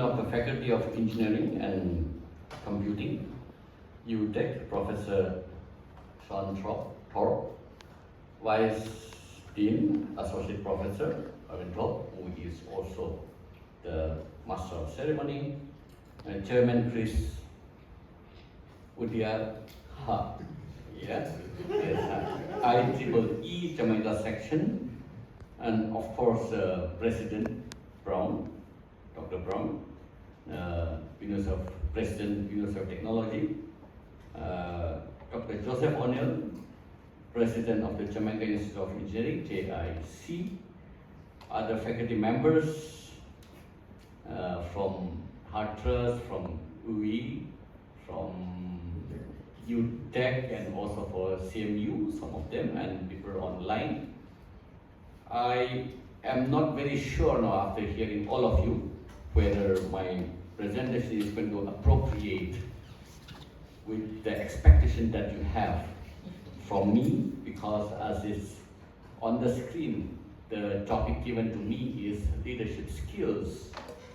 Of the Faculty of Engineering and Computing, UTECH, Professor Sean Thorpe, Vice Dean, Associate Professor Arvin Thorpe, who is also the Master of Ceremony, and Chairman Chris Udiar, yes, IEEE Jamaica section, and of course President Brown, Dr. Brown, President, University of Technology, Dr. Joseph O'Neill, President of the Jamaica Institute of Engineering, JIC, other faculty members from Hart Trust, from UE, from UTECH, and also for CMU, some of them, and people online. I am not very sure now, after hearing all of you, whether my presentation is going to appropriate with the expectation that you have from me, because as is on the screen, the topic given to me is leadership skills,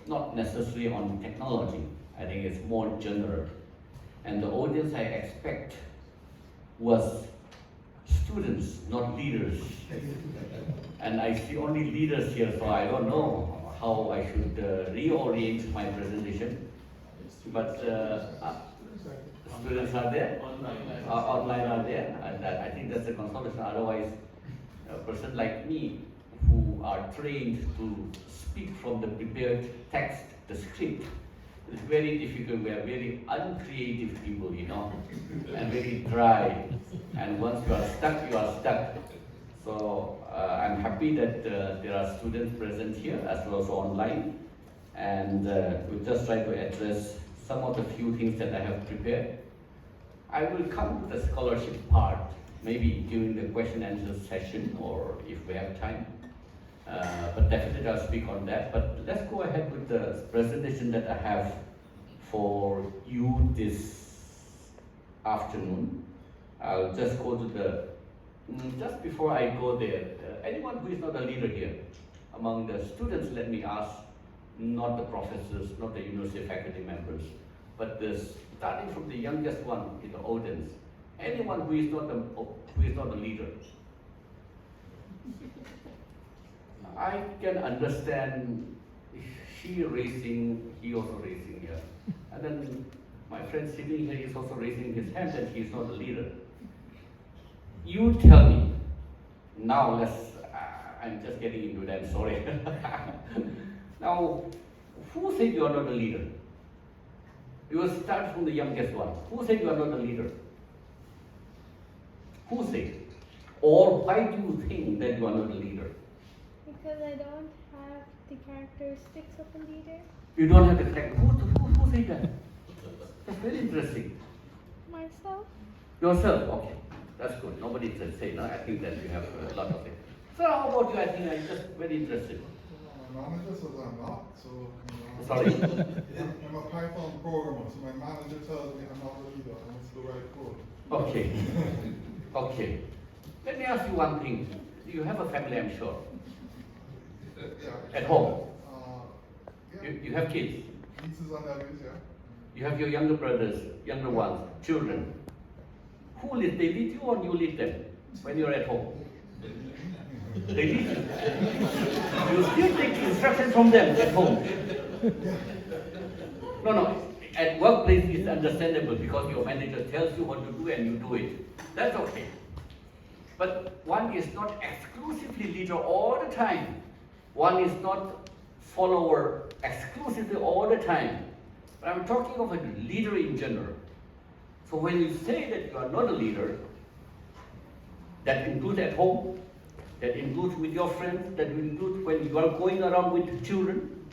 not necessarily on technology. I think it's more general. And the audience I expect was students, not leaders. And I see only leaders here, so I don't know how I should reorient my presentation. But students are there, online are there, and I think that's a consolation. Otherwise, a person like me, who are trained to speak from the prepared text, the script, it's very difficult. We are very uncreative people, you know, and very dry. And once you are stuck, you are stuck. So I'm happy that there are students present here as well as online, and we'll just try to address some of the few things that I have prepared. I will come to the scholarship part maybe during the question and answer session, or if we have time. But definitely I'll speak on that. But let's go ahead with the presentation that I have for you this afternoon. I'll just go to the, just before I go there, anyone who is not a leader here, among the students, let me ask, not the professors, not the university faculty members, but starting from the youngest one in the audience, anyone who is not a leader. I can understand she raising, he also raising here. And then my friend sitting here is also raising his hand and he is not a leader. You tell me, now I'm just getting into that, sorry. Now, who said you are not a leader? You will start from the youngest one. Who said you are not a leader? Who said? Or why do you think that you are not a leader? Because I don't have the characteristics of a leader. You don't have the characteristics. Who said that? That's very interesting. Myself. Yourself, okay. That's good. Nobody said say, no? I think that you have a lot of it. So how about you? I think I'm just very interested. My manager says I'm not, so... Sorry? I'm a Python programmer, so my manager tells me I'm not a leader, and it's the right code. Okay. Okay. Let me ask you one thing. You have a family, I'm sure. Yeah. At home? Yeah. You have kids? Nieces and nephews, yeah. You have your younger brothers, younger ones, children. Who lead? They lead you or you lead them when you're at home? They lead you. You still take instructions from them at home. No. At workplace it's understandable because your manager tells you what to do and you do it. That's okay. But one is not exclusively leader all the time. One is not follower exclusively all the time. But I'm talking of a leader in general. So when you say that you are not a leader, that includes at home, that includes with your friends, that includes when you are going around with the children,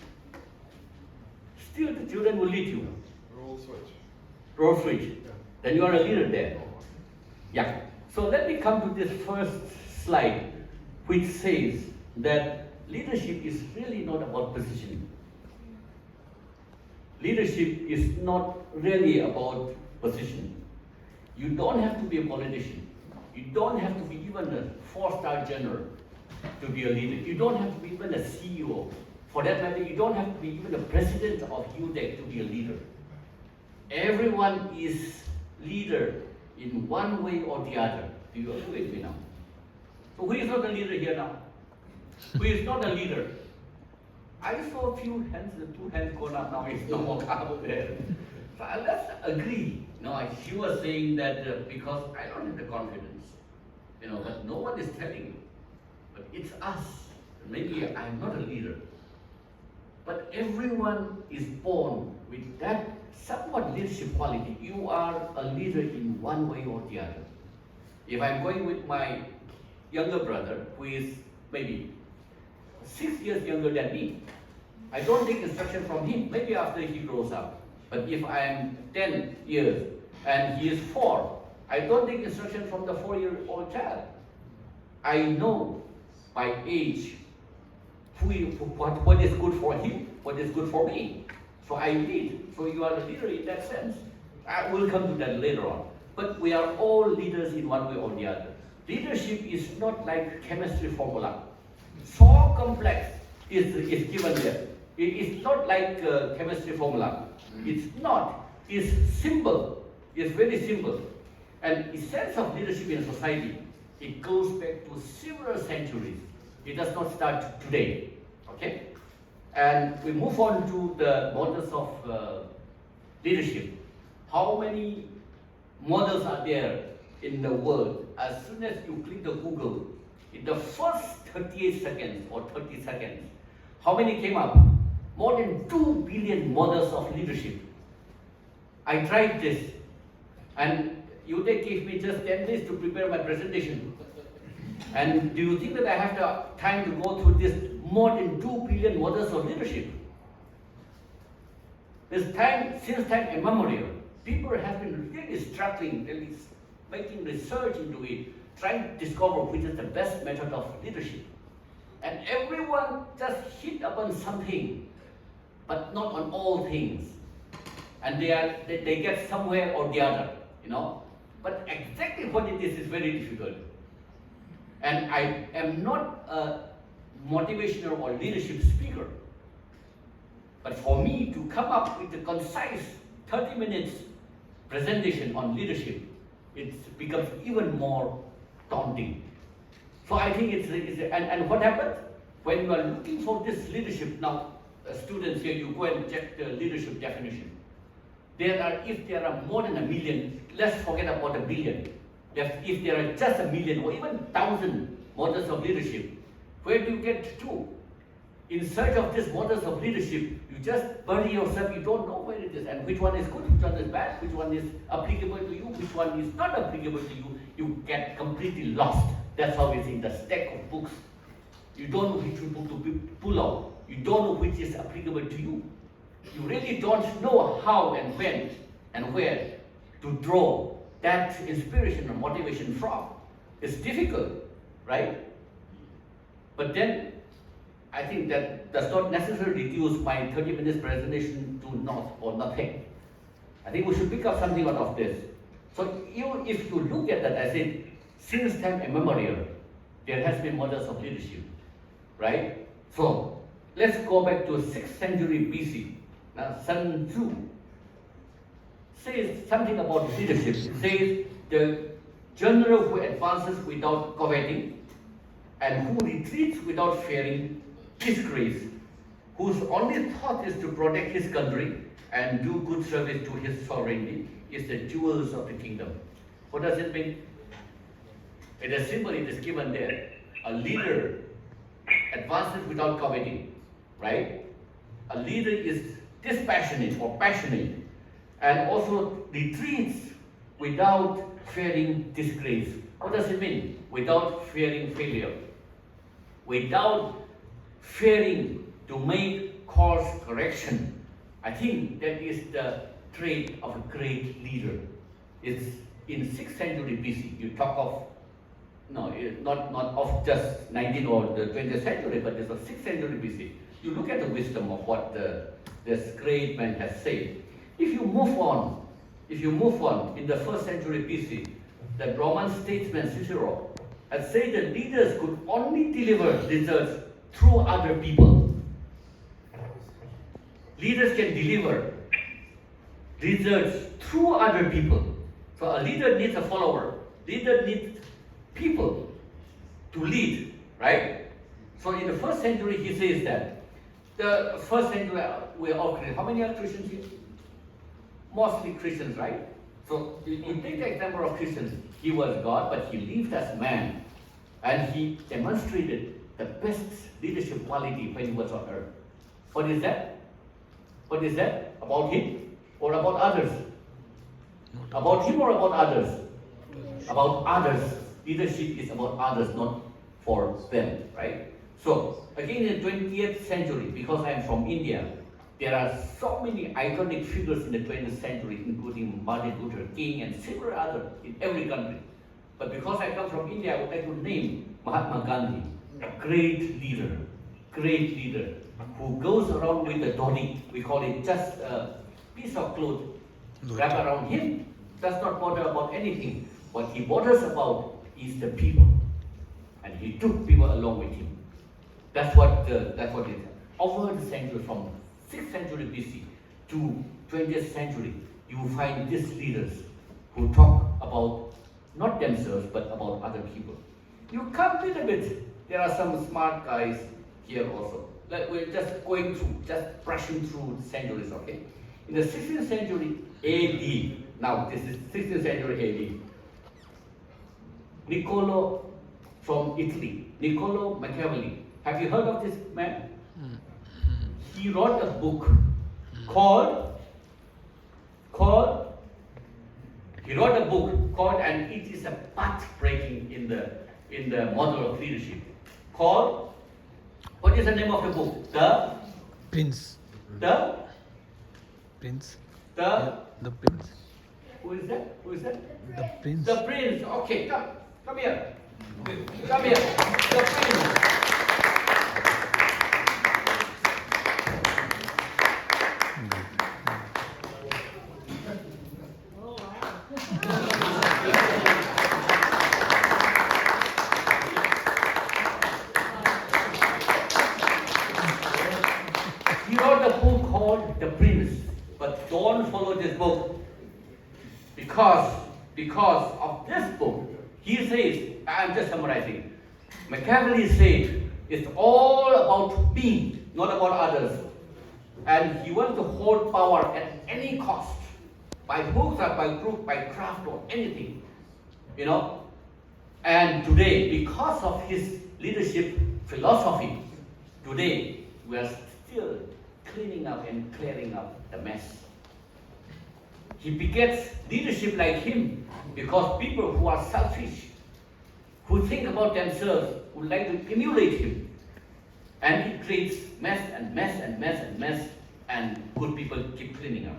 still the children will lead you. Role switch. Role switch. Yeah. Then you are a leader there. Yeah. So let me come to this first slide, which says that leadership is really not about position. Leadership is not really about position. You don't have to be a politician. You don't have to be even a 4-star general to be a leader. You don't have to be even a CEO. For that matter, you don't have to be even the president of UTECH to be a leader. Everyone is leader in one way or the other. Do you agree with me now? So who is not a leader here now? Who is not a leader? I saw a few hands, the two hands going up now, it's no more up there. So let's agree. She was saying that because I don't have the confidence, but no one is telling you. But it's us. Maybe I'm not a leader. But everyone is born with that somewhat leadership quality. You are a leader in one way or the other. If I'm going with my younger brother, who is maybe 6 years younger than me, I don't take instruction from him, maybe after he grows up. But if I am 10 years and he is 4, I don't take instruction from the 4-year-old child. I know by age what is good for him, what is good for me. So I lead. So you are a leader in that sense. I will come to that later on. But we are all leaders in one way or the other. Leadership is not like chemistry formula. So complex is given there. It is not like chemistry formula. It's not. It's simple. It's very simple. And the sense of leadership in society, it goes back to several centuries. It does not start today. Okay? And we move on to the models of leadership. How many models are there in the world? As soon as you click the Google, in the first 38 seconds or 30 seconds, how many came up? More than 2 billion models of leadership. I tried this, and UTECH gave me just 10 days to prepare my presentation. And do you think that I have the time to go through this more than 2 billion models of leadership? Since time immemorial, people have been really struggling, really making research into it, trying to discover which is the best method of leadership. And everyone just hit upon something, but not on all things. And they get somewhere or the other, But exactly what it is very difficult. And I am not a motivational or leadership speaker. But for me to come up with a concise 30 minutes presentation on leadership, it becomes even more daunting. So I think and what happens? When you are looking for this leadership, now students here, you go and check the leadership definition. If there are more than 1 million, let's forget about 1 billion. If there are just 1 million or even 1,000 models of leadership, where do you get to? In search of these models of leadership, you just bury yourself, you don't know where it is, and which one is good, which one is bad, which one is applicable to you, which one is not applicable to you. You get completely lost. That's how it's in the stack of books. You don't know which book to pull out. You don't know which is applicable to you. You really don't know how and when and where to draw that inspiration or motivation from. It's difficult, right? But then, I think that does not necessarily reduce my 30 minutes presentation to naught or nothing. I think we should pick up something out of this. So if you look at that, I said, since time immemorial, there has been models of leadership, right? So let's go back to 6th century BC. Now Sun Tzu says something about leadership. It says the general who advances without coveting and who retreats without fearing disgrace, whose only thought is to protect his country and do good service to his sovereignty, is the jewels of the kingdom. What does it mean? It is simple, it is given there. A leader advances without coveting, right? A leader is dispassionate or passionate and also retreats without fearing disgrace. What does it mean? Without fearing failure. Without fearing to make course correction. I think that is the trait of a great leader. It's in 6th century BC. You talk of, not of just 19th or the 20th century, but it's a 6th century BC. You look at the wisdom of what this great man has said. If you move on in the 1st century BC, the Roman statesman Cicero had said that leaders could only deliver results through other people. Leaders can deliver results through other people. So a leader needs a follower. Leader needs people to lead, right? So in the first century, he says that the first century we are all Christians. How many are Christians here? Mostly Christians, right? So you take the example of Christians. He was God, but he lived as man, and he demonstrated the best leadership quality when he was on earth. What is that? What is that? About him or about others? About him or about others? About others. Leadership is about others, not for them, right? So, again in the 20th century, because I'm from India, there are so many iconic figures in the 20th century, including Martin Luther King and several others in every country. But because I come from India, I would like to name Mahatma Gandhi, a great leader, who goes around with a dhoti. We call it just a piece of cloth wrapped around him. Does not bother about anything. What he bothers about is the people, and he took people along with him. That's what it is. Over the century, from 6th century BC to 20th century, you will find these leaders who talk about not themselves but about other people. You come little bit. There are some smart guys here also. Like we're just going through, just brushing through the centuries, okay? In the 16th century AD, now this is 16th century AD, Niccolo from Italy, Niccolo Machiavelli. Have you heard of this man? He wrote a book called, and it is a path breaking in the model of leadership, called, what is the name of the book? The Prince. The Prince. The Yeah, the Prince. Who is that? The Prince. The Prince. Okay, come here. Come here. The Prince. He wrote a book called The Prince, but don't follow this book because of this book. He says, I'm just summarizing. Machiavelli said it's all about me, not about others, and he wants to hold power at any cost, by hooks or by crook, by craft or anything, you know. And today, because of his leadership philosophy, today we are still cleaning up and clearing up the mess. He begets leadership like him because people who are selfish, who think about themselves, would like to emulate him. And he creates mess and mess and mess and mess, and good people keep cleaning up.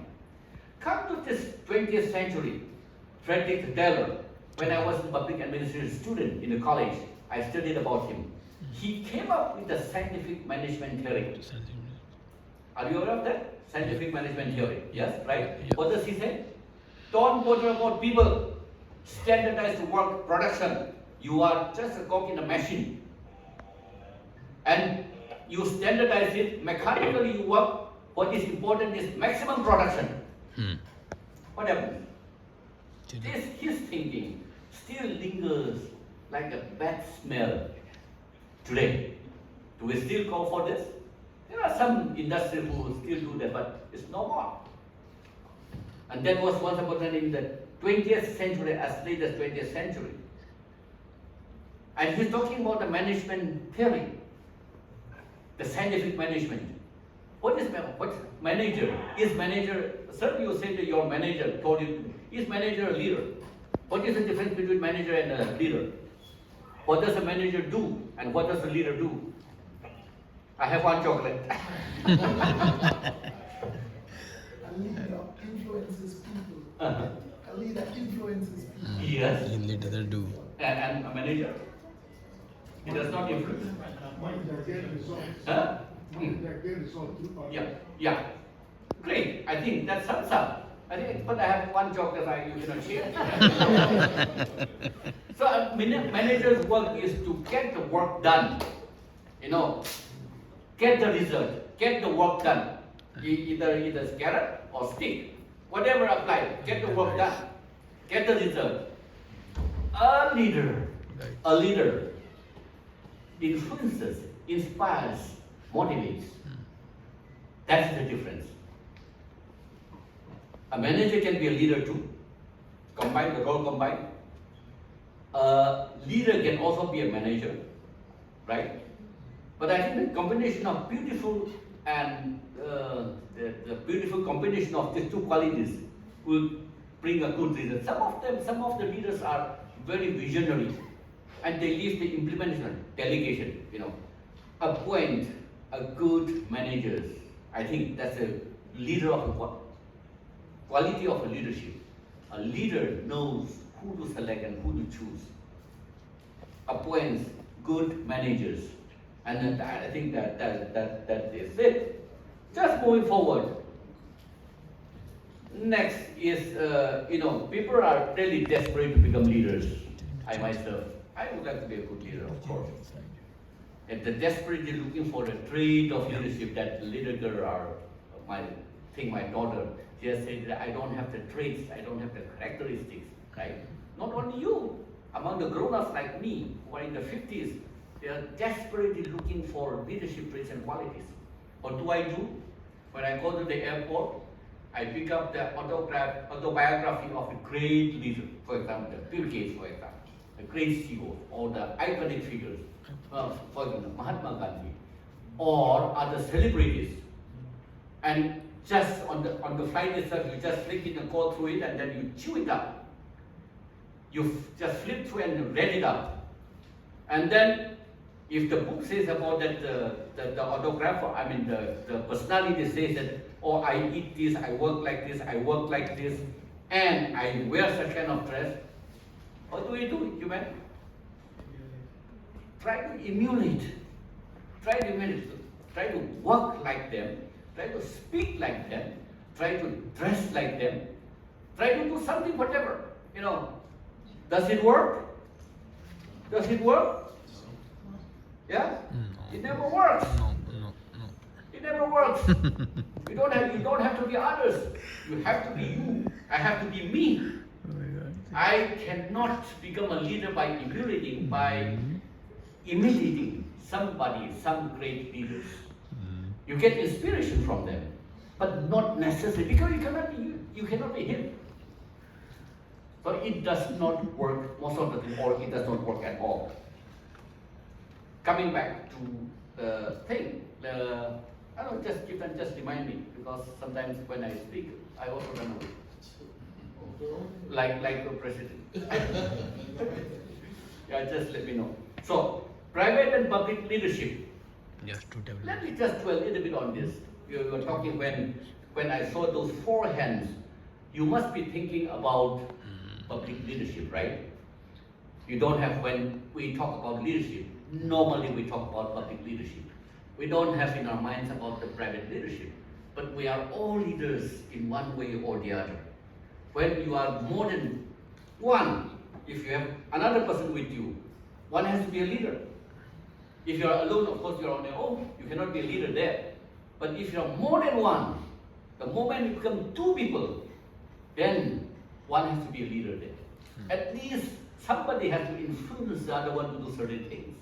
Come to this 20th century, Frederick Taylor. When I was a public administration student in the college, I studied about him. He came up with the scientific management theory. Are you aware of that? Scientific management theory. Yes, right? Yeah. What does he say? Don't bother about people. Standardize the work production. You are just a cog in a machine. And you standardize it, mechanically you work. What is important is maximum production. What happens? His thinking still lingers like a bad smell today. Do we still call for this? There are some industries who still do that, but it's no more. And that was once upon a time in the 20th century, as late as 20th century. And he's talking about the management theory, the scientific management. What manager? Is manager, sir, you said that your manager told you, is manager a leader? What is the difference between manager and a leader? What does a manager do and what does a leader do? I have one chocolate. A leader influences people. A leader influences people. Yes. In leader do. And a manager? He does not influence. Huh? Yeah. Great. I think that sums up. But I have one job that you cannot share. So a manager's work is to get the work done. You know, get the result, get the work done. Either carrot or stick, whatever apply, get the work done, get the result. A leader, Right. a leader influences, inspires, motivates. That's the difference. A manager can be a leader too. Combine the role combined. A leader can also be a manager, right? But I think the combination of beautiful and the beautiful combination of these two qualities will bring a good result. Some of the leaders are very visionary, and they leave the implementation, delegation. Appoint a good managers. I think that's a leader of a quality of a leadership. A leader knows who to select and who to choose. Appoints good managers. And I think that is it. Just moving forward. Next is, people are really desperate to become leaders. I myself, I would like to be a good leader, of course. And they're desperately looking for a trait of leadership that little girl are, my daughter, she has said that I don't have the traits, I don't have the characteristics, right? Not only you, among the grown-ups like me, who are in the 50s, they are desperately looking for leadership traits and qualities. What do? When I go to the airport, I pick up the autobiography of a great leader, for example, Bill Gates, for example, a great CEO, or the iconic figures, for example, Mahatma Gandhi, or other celebrities. And just on the flight itself, you just flick it and go through it, and then you chew it up. You just flip through and read it up. And then, if the book says about that, the autographer, the personality says that, oh, I eat this, I work like this, and I wear such kind of dress, what do, human? Try to emulate. Try to work like them. Try to speak like them. Try to dress like them. Try to do something, whatever. Does it work? Does it work? Yeah? No. It never works. No. It never works. You don't have to be others. You have to be you. I have to be me. Oh my God. I cannot become a leader by emulating, by imitating somebody, some great leaders. You get inspiration from them, but not necessarily, because you cannot be you. You cannot be him. So it does not work most of the time, or it does not work at all. Coming back to the thing, I don't know, just remind me, because sometimes when I speak, I also run away. Like the president. Yeah, just let me know. So, private and public leadership. Just to develop. Let me just dwell a little bit on this. You were talking when I saw those 4 hands, you must be thinking about public leadership, right? You don't have, when we talk about leadership, normally we talk about public leadership. We don't have in our minds about the private leadership. But we are all leaders in one way or the other. When you are more than one, if you have another person with you, one has to be a leader. If you are alone, of course you are on your own, you cannot be a leader there. But if you are more than one, the moment you become 2 people, then one has to be a leader there. At least somebody has to influence the other one to do certain things.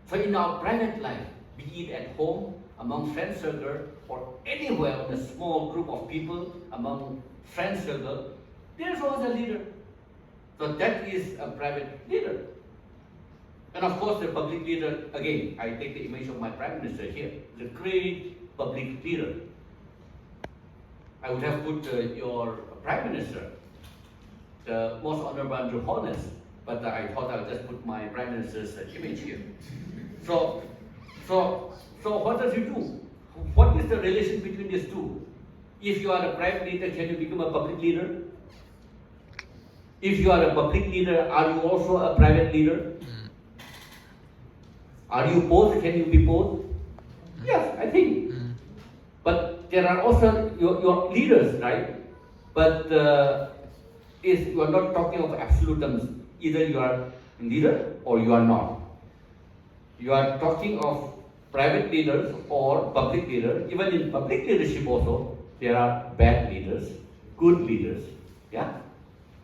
So in our private life, be it at home, among friend circle, or anywhere in a small group of people, among friend circle, there is always a leader. So that is a private leader. And of course the public leader, again, I take the image of my Prime Minister here, the great public leader. I would have put your Prime Minister, the most honorable and honest, but I thought I would just put my Prime Minister's image here. So what does he do? What is the relation between these two? If you are a private leader, can you become a public leader? If you are a public leader, are you also a private leader? Are you both? Can you be both? Yes, I think. But there are also your leaders, right? But you are not talking of absolute terms. Either you are a leader or you are not. You are talking of private leaders or public leaders. Even in public leadership also, there are bad leaders, good leaders. Yeah.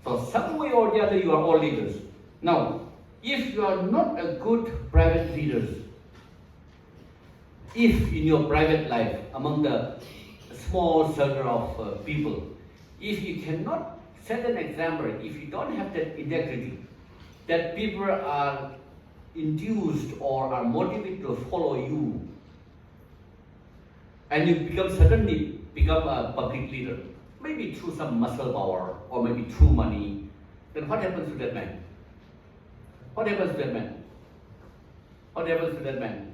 So some way or the other, you are all leaders. Now, if you are not a good private leader, if in your private life, among the small circle of people, if you cannot set an example, if you don't have that integrity, that people are induced or are motivated to follow you, and you suddenly become a public leader, maybe through some muscle power or maybe through money, then what happens to that man? What happens to that man? What happens to that man?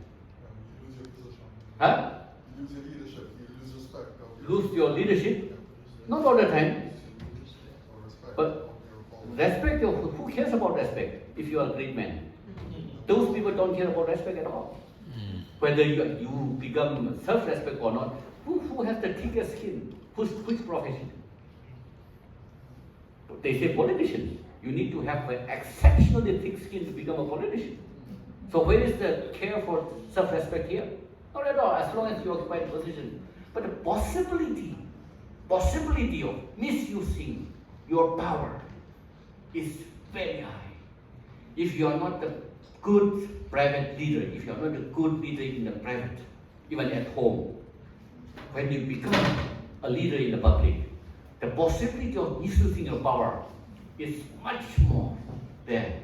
You lose your position. Huh? You lose your leadership. You lose respect. Lose your leadership? Not all the time. Or respect. But of your followers. respect, who cares about respect if you are a great man? Those people don't care about respect at all. Whether you become self-respect or not, who has the thickest skin? Which profession? They say politicians. You need to have an exceptionally thick skin to become a politician. So where is the care for self-respect here? Not at all, as long as you occupy the position. But the possibility of misusing your power is very high. If you are not a good private leader, if you are not a good leader in the private, even at home, when you become a leader in the public, the possibility of misusing your power is much more there.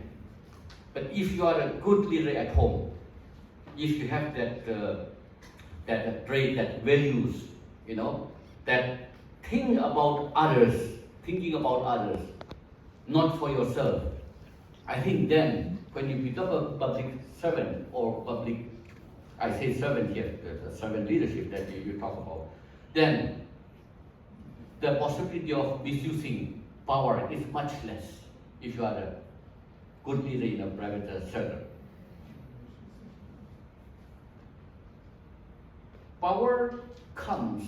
But if you are a good leader at home, if you have that trait, that values, that thinking about others, not for yourself, I think then when you become a public servant or I say servant here, the servant leadership that you talk about, then the possibility of misusing power is much less if you are a good leader in a private circle. Power comes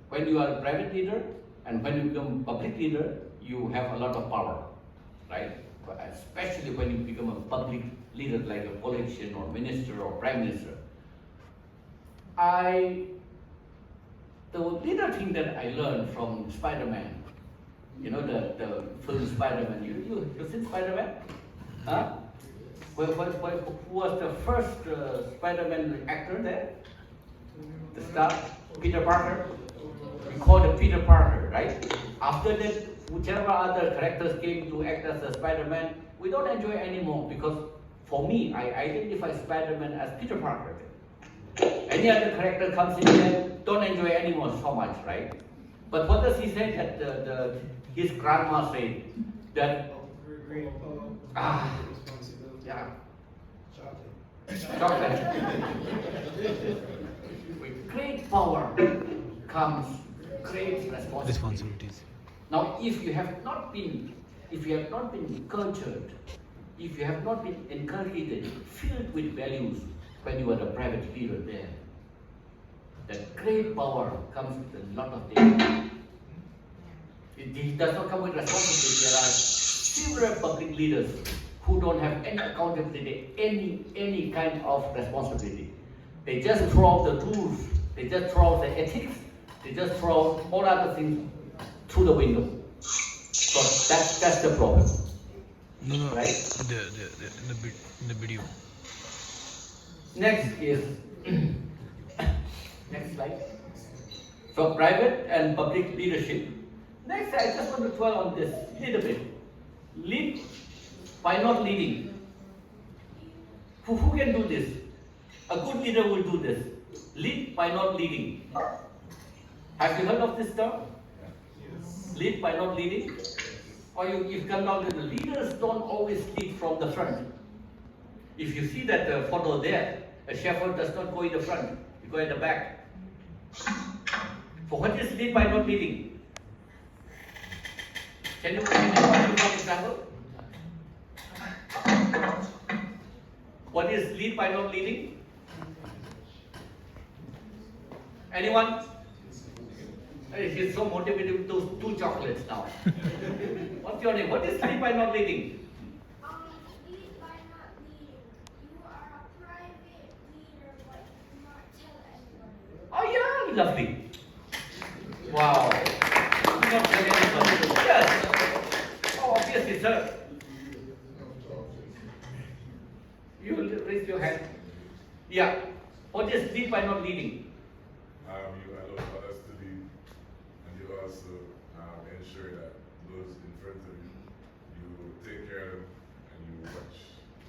when you are a private leader, and when you become public leader, you have a lot of power, right? Especially when you become a public leader like a politician or minister or prime minister. The leader thing that I learned from Spider-Man, the film Spider-Man. You seen Spider-Man? Huh? Who was the first Spider-Man actor there? The star, Peter Parker. We call it Peter Parker, right? After that, whichever other characters came to act as a Spider-Man, we don't enjoy anymore because for me, I identify Spider-Man as Peter Parker. Any other character comes in there, don't enjoy anymore so much, right? But what does he say that his grandma said? That yeah, chocolate. With great power comes great responsibilities. Now, if you have not been cultured, if you have not been inculcated, filled with values when you are a private leader there, that great power comes with a lot of danger. It does not come with responsibility. There are several public leaders who don't have any accountability, any kind of responsibility. They just throw out the rules, they just throw out the ethics, they just throw out all other things through the window. So that's the problem. No, right? In the video. Next is next slide. So private and public leadership. Next, I just want to dwell on this a little bit. Lead by not leading. Who can do this? A good leader will do this. Lead by not leading. Have you heard of this term? Yes. Lead by not leading? Or you've come down to the leaders don't always lead from the front. If you see that photo there, a shepherd does not go in the front, you go in the back. So what is lead by not leading? Can you give an example? What is lead by not leading? Anyone? He's so motivated with those 2 chocolates now. What's your name? What is lead by not leading? Lead by not leading. You are a private lovely. Wow. Not very lovely. Yes. Oh, obviously, sir. You will raise your hand. Yeah. What is lead by not leading? You allow others to lead, and you also ensure that those in front of you, you take care of them, and you watch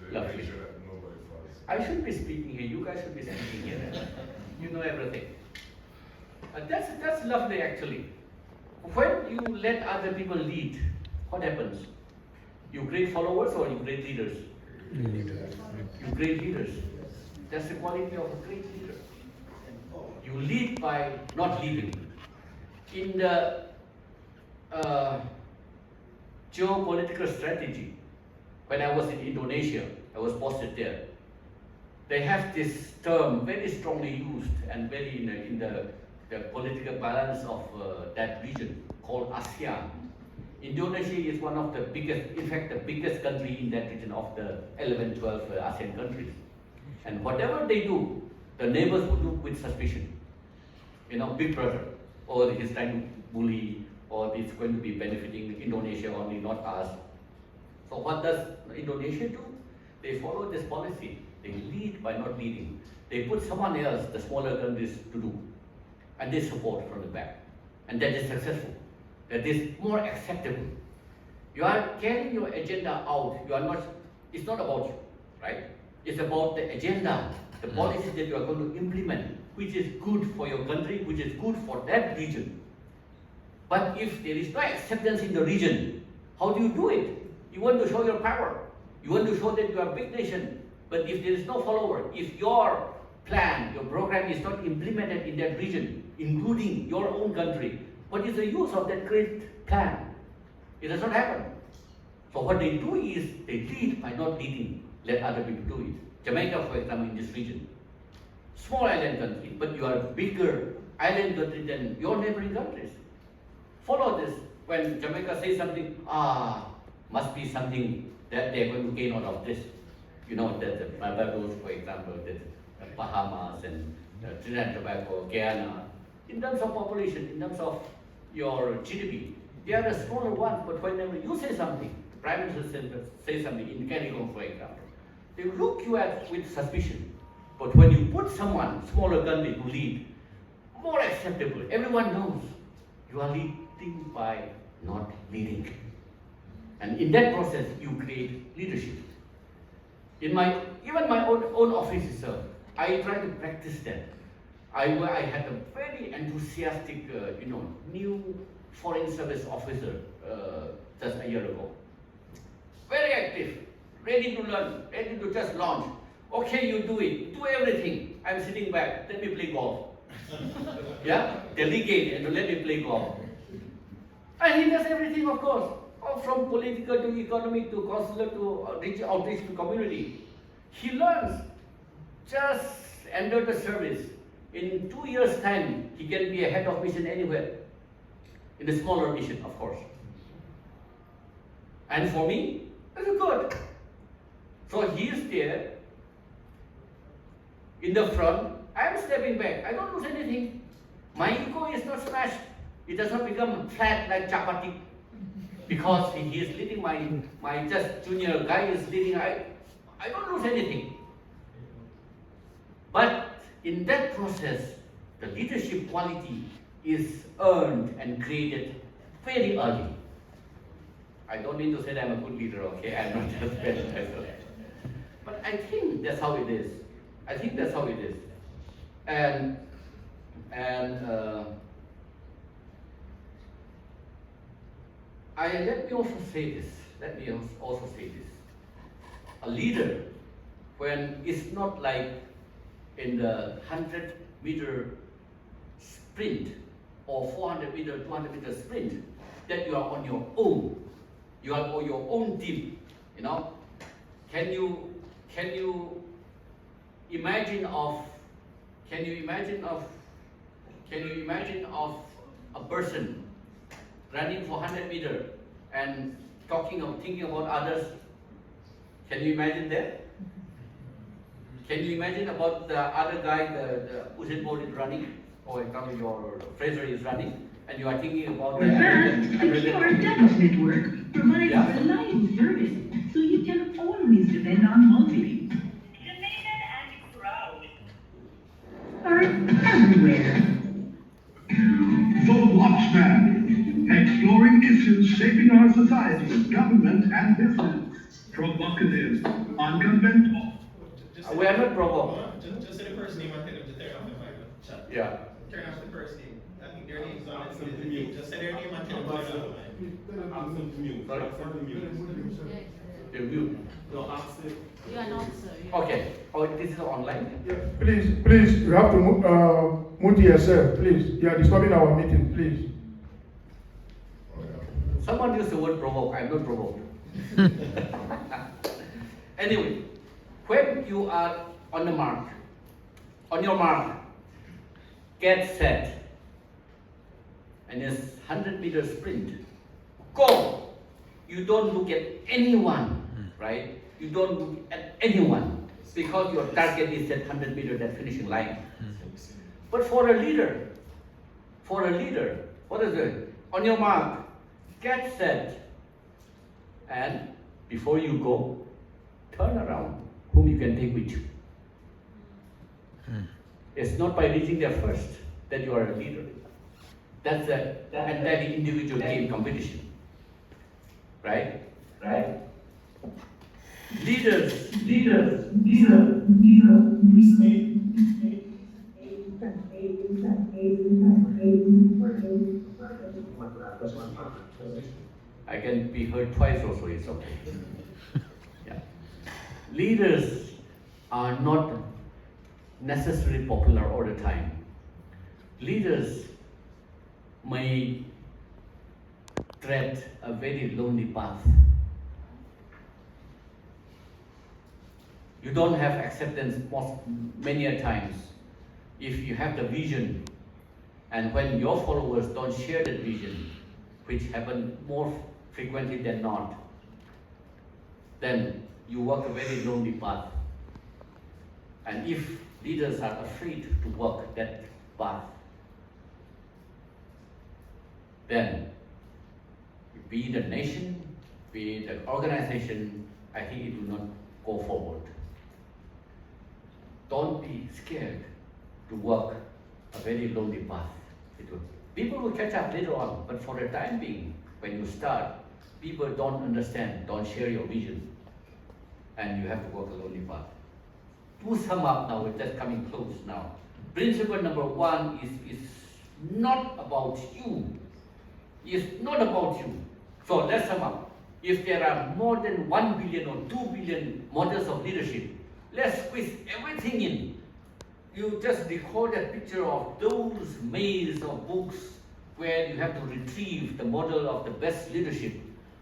to Lovely. make sure that nobody falls. I should be speaking here. You guys should be speaking here. You know everything. That's lovely, actually. When you let other people lead, what happens? You create followers or you create leaders? You create leaders. That's the quality of a great leader. You lead by not leading. In the geopolitical strategy, when I was in Indonesia, I was posted there. They have this term very strongly used and very in the political balance of that region called ASEAN. Indonesia is one of the biggest, in fact, the biggest country in that region of the 11, 12 ASEAN countries. And whatever they do, the neighbors would look with suspicion. You know, big brother, or he's trying to bully, or it's going to be benefiting Indonesia only, not us. So what does Indonesia do? They follow this policy. They lead by not leading. They put someone else, the smaller countries, to do. And they support from the back. And that is successful. That is more acceptable. You are carrying your agenda out. You are not, it's not about you, right? It's about the agenda, the policy that you are going to implement, which is good for your country, which is good for that region. But if there is no acceptance in the region, how do you do it? You want to show your power. You want to show that you are a big nation. But if there is no follower, if your plan, your program is not implemented in that region, including your own country, what is the use of that great plan? It does not happen. So what they do is, they lead by not leading. Let other people do it. Jamaica, for example, in this region, small island country, but you are a bigger island country than your neighboring countries. Follow this. When Jamaica says something, must be something that they're going to gain out of this. You know, that the Barbados, for example, the Bahamas and Trinidad and Tobago, Guyana, in terms of population, in terms of your GDP, they are the smaller ones, but whenever you say something, Prime Minister says something in Caricom, for example, they look you at with suspicion. But when you put someone, smaller country, to lead, more acceptable, everyone knows you are leading by not leading. And in that process, you create leadership. In even my own office, sir, I try to practice that. I had a very enthusiastic, new foreign service officer just a year ago. Very active, ready to learn, ready to just launch. Okay, you do it, do everything. I'm sitting back, let me play golf. Yeah, delegate and let me play golf. And he does everything, of course, from political to economic to consular to outreach to community. He learns, just enter the service. In 2 years' time, he can be a head of mission anywhere. In a smaller mission, of course. And for me, it's good. So he is there, in the front, I am stepping back. I don't lose anything. My ego is not smashed. It does not become flat like chapati. Because he is leading my just junior guy is leading, I don't lose anything. But in that process, the leadership quality is earned and created very early. I don't mean to say that I'm a good leader, okay? I'm not just bad myself. But I think that's how it is. I think that's how it is. And let me also say this. Let me also say this. A leader, when it's not like in the 100-meter sprint or 400-meter, 200-meter sprint, that you are on your own. You are on your own team. You know, can you imagine of a person running for 100 meters and thinking about others? Can you imagine that? Can you imagine about the other guy, the Usain Bolt is running? or example your treasury is running, and you are thinking about The fast, secure data network provides Yeah. reliable service, so you can always depend on multi. Jamaican and proud. Are everywhere. The Watchman, exploring issues shaping our society, government, and business. Provocative, unconventional. We are not provoked. Just say the first name and tell them to turn off the mic. Chat. Yeah. Turn off the first name. I think their names on it. Just say their name and tell them to turn off the mic. Sorry? You mute. You are not, sir. Okay. Oh, this is online. Yeah, please, you have to mute yourself, please. You are disturbing our meeting, please. Someone used the word provoke. I'm not provoked. Anyway, when you are on your mark, get set, and it's 100-meter sprint. Go! You don't look at anyone, right? You don't look at anyone because your target is that 100-meter, that finishing line. But for a leader, what is it? On your mark, get set, and before you go, turn around, whom you can take with you. It's not by reaching there first that you are a leader. That's an entirely individual game competition. Right? Leaders. I can be heard twice also, it's okay. Yeah. Leaders are not necessarily popular all the time. Leaders may tread a very lonely path. You don't have acceptance many a times. If you have the vision, and when your followers don't share that vision, which happen more frequently than not, then you walk a very lonely path. And if leaders are afraid to walk that path, then be it a nation, be it an organization, I think it will not go forward. Don't be scared to walk a very lonely path. People will catch up later on, but for the time being, when you start, people don't understand, don't share your vision, and you have to walk a lonely path. To sum up now, we're just coming close now. Principle number one is not about you. It's not about you. So let's sum up. If there are more than 1 billion or 2 billion models of leadership, let's squeeze everything in. You just record a picture of those maze of books where you have to retrieve the model of the best leadership.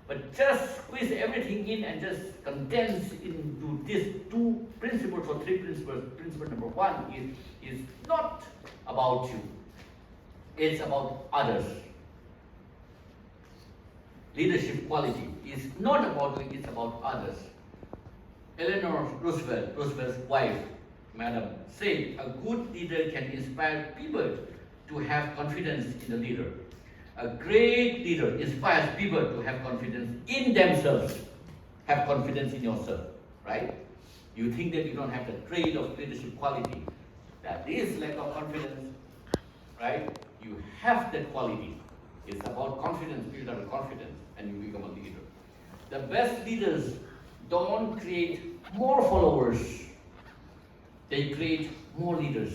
But just squeeze everything in and just condense into these 2 principles or 3 principles. Principle number one is not about you. It's about others. Leadership quality is not about you, it's about others. Eleanor Roosevelt, Roosevelt's wife, Madam, said a good leader can inspire people to have confidence in the leader. A great leader inspires people to have confidence in themselves. Have confidence in yourself, right? You think that you don't have the trait of leadership quality. That is lack of confidence, right? You have that quality. It's about confidence, build up confidence, and you become a leader. The best leaders don't create more followers. They create more leaders.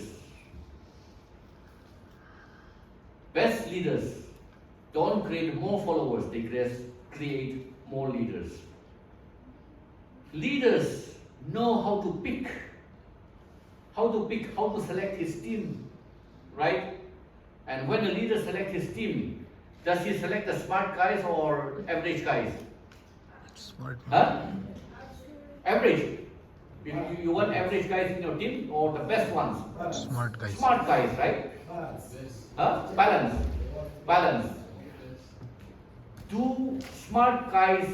Best leaders don't create more followers, they create more leaders. Leaders know how to pick, how to select his team, right? And when a leader selects his team, does he select the smart guys or average guys? Smart. Huh? Average. You want average guys in your team or the best ones? Smart guys. Smart guys, right? Huh? Balance. Do smart guys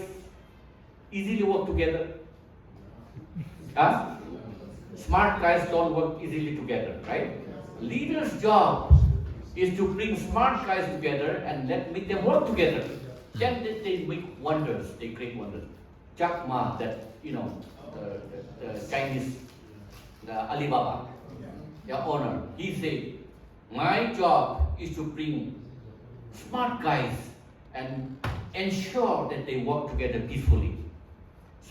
easily work together? Huh? Smart guys don't work easily together, right? Leader's job is to bring smart guys together and make them work together. Then they make wonders, they create wonders. Jack Ma, that, the Chinese, the Alibaba, the owner, he said, my job is to bring smart guys and ensure that they work together peacefully.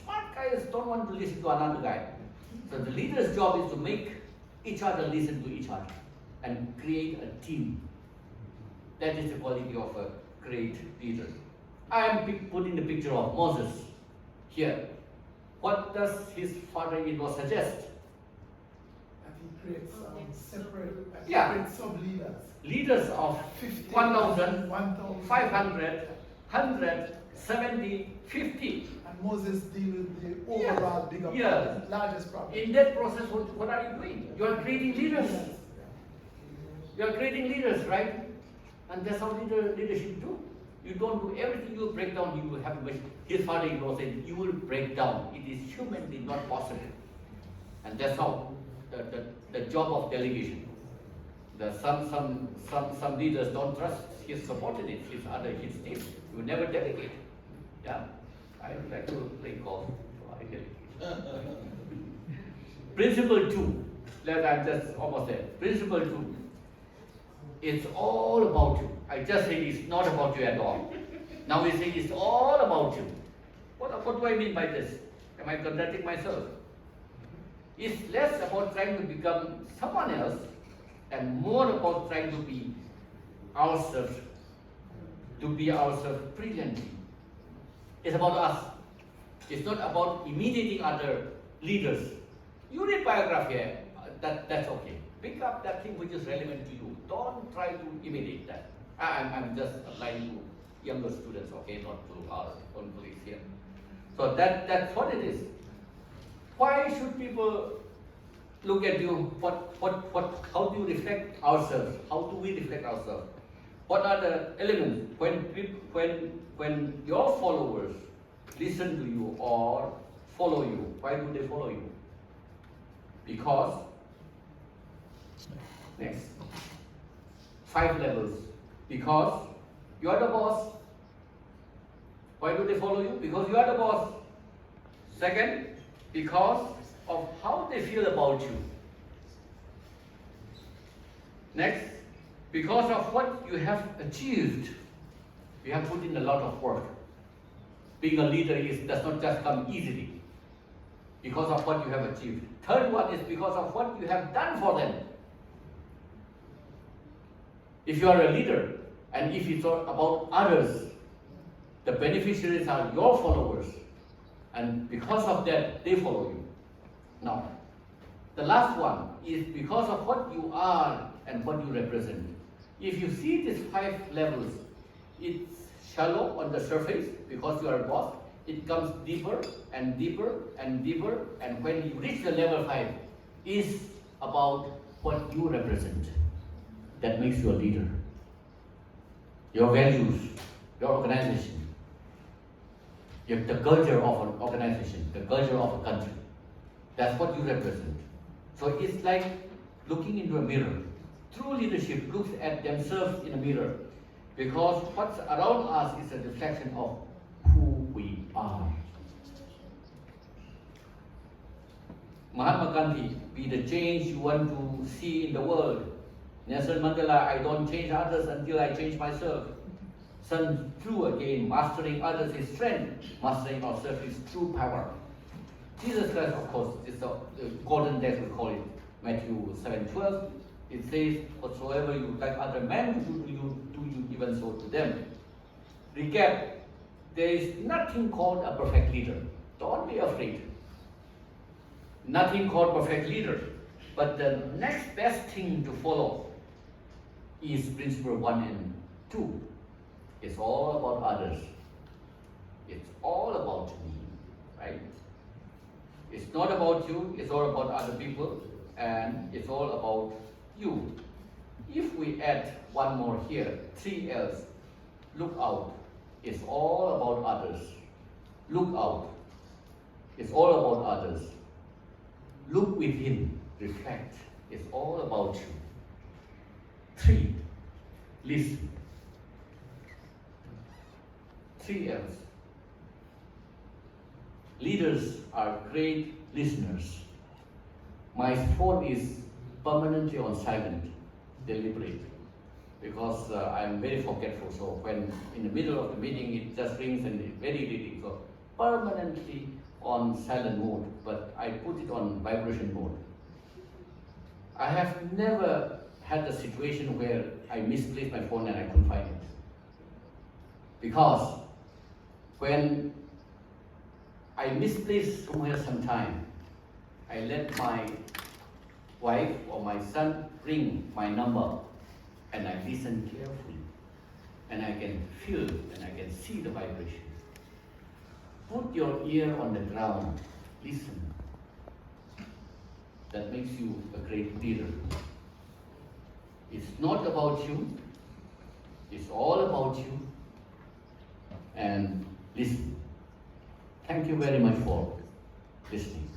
Smart guys don't want to listen to another guy. So the leader's job is to make each other listen to each other and create a team. That is the quality of a great leader. I am putting the picture of Moses here. What does his father-in-law suggest? That he creates separate Yeah. sub-leaders. Leaders of 1,000, 500, 100, 70, 50. And Moses deal with the overall bigger Yeah. largest problem. In that process, what are you doing? You are creating leaders. You are creating leaders, right? And that's how leadership do. You don't do everything, you break down, you will have, his father-in-law said, you will break down. It is humanly not possible. And that's how the job of delegation. Some leaders don't trust his subordinates, his team. You will never delegate. Yeah. I would like to play golf, so I delegate. Principle 2. I'm just almost there. Principle 2. It's all about you. I just said it's not about you at all. Now we say it's all about you. What do I mean by this? Am I contradicting myself? It's less about trying to become someone else and more about trying to be ourselves brilliantly. It's about us. It's not about imitating other leaders. You read biography, that's okay. Pick up that thing which is relevant to you. Don't try to imitate that. I'm just applying to younger students, okay, not to our own colleagues here. So that's what it is. Why should people look at you? How do you reflect ourselves? How do we reflect ourselves? What are the elements when your followers listen to you or follow you? Why do they follow you? Because next 5 levels. Because you are the boss. Why do they follow you? Because you are the boss. Second, because of how they feel about you. Next, because of what you have achieved. You have put in a lot of work. Being a leader does not just come easily. Because of what you have achieved. Third one is because of what you have done for them. If you are a leader, and if it's about others, the beneficiaries are your followers, and because of that, they follow you. Now, the last one is because of what you are and what you represent. If you see these 5 levels, it's shallow on the surface because you are a boss. It comes deeper and deeper and deeper, and when you reach the level 5, is about what you represent. That makes you a leader. Your values, your organization, the culture of an organization, the culture of a country. That's what you represent. So it's like looking into a mirror. True leadership looks at themselves in a mirror because what's around us is a reflection of who we are. Mahatma Gandhi, be the change you want to see in the world. Nelson Mandela, I don't change others until I change myself. Sun Tzu again, mastering others is strength, mastering ourselves is true power. Jesus Christ, of course, is the golden text, we call it Matthew 7:12. It says, whatsoever you like other men to do to you, do you even so to them. Recap, there is nothing called a perfect leader. Don't be afraid. Nothing called perfect leader. But the next best thing to follow is principle 1 and 2. It's all about others. It's all about me, right? It's not about you, it's all about other people, and it's all about you. If we add one more here, 3 L's, look out. It's all about others. Look out. It's all about others. Look within. Reflect. It's all about you. 3. listen. 3 L's. Leaders are great listeners. My phone is permanently on silent, deliberately, because I'm very forgetful. So when in the middle of the meeting it just rings and it's very irritating. So permanently on silent mode, but I put it on vibration mode. I have never had a situation where I misplaced my phone and I couldn't find it. Because when I misplaced somewhere sometime, I let my wife or my son ring my number and I listen carefully. And I can feel and I can see the vibration. Put your ear on the ground, listen. That makes you a great leader. It's not about you, it's all about you. And listen. Thank you very much for listening.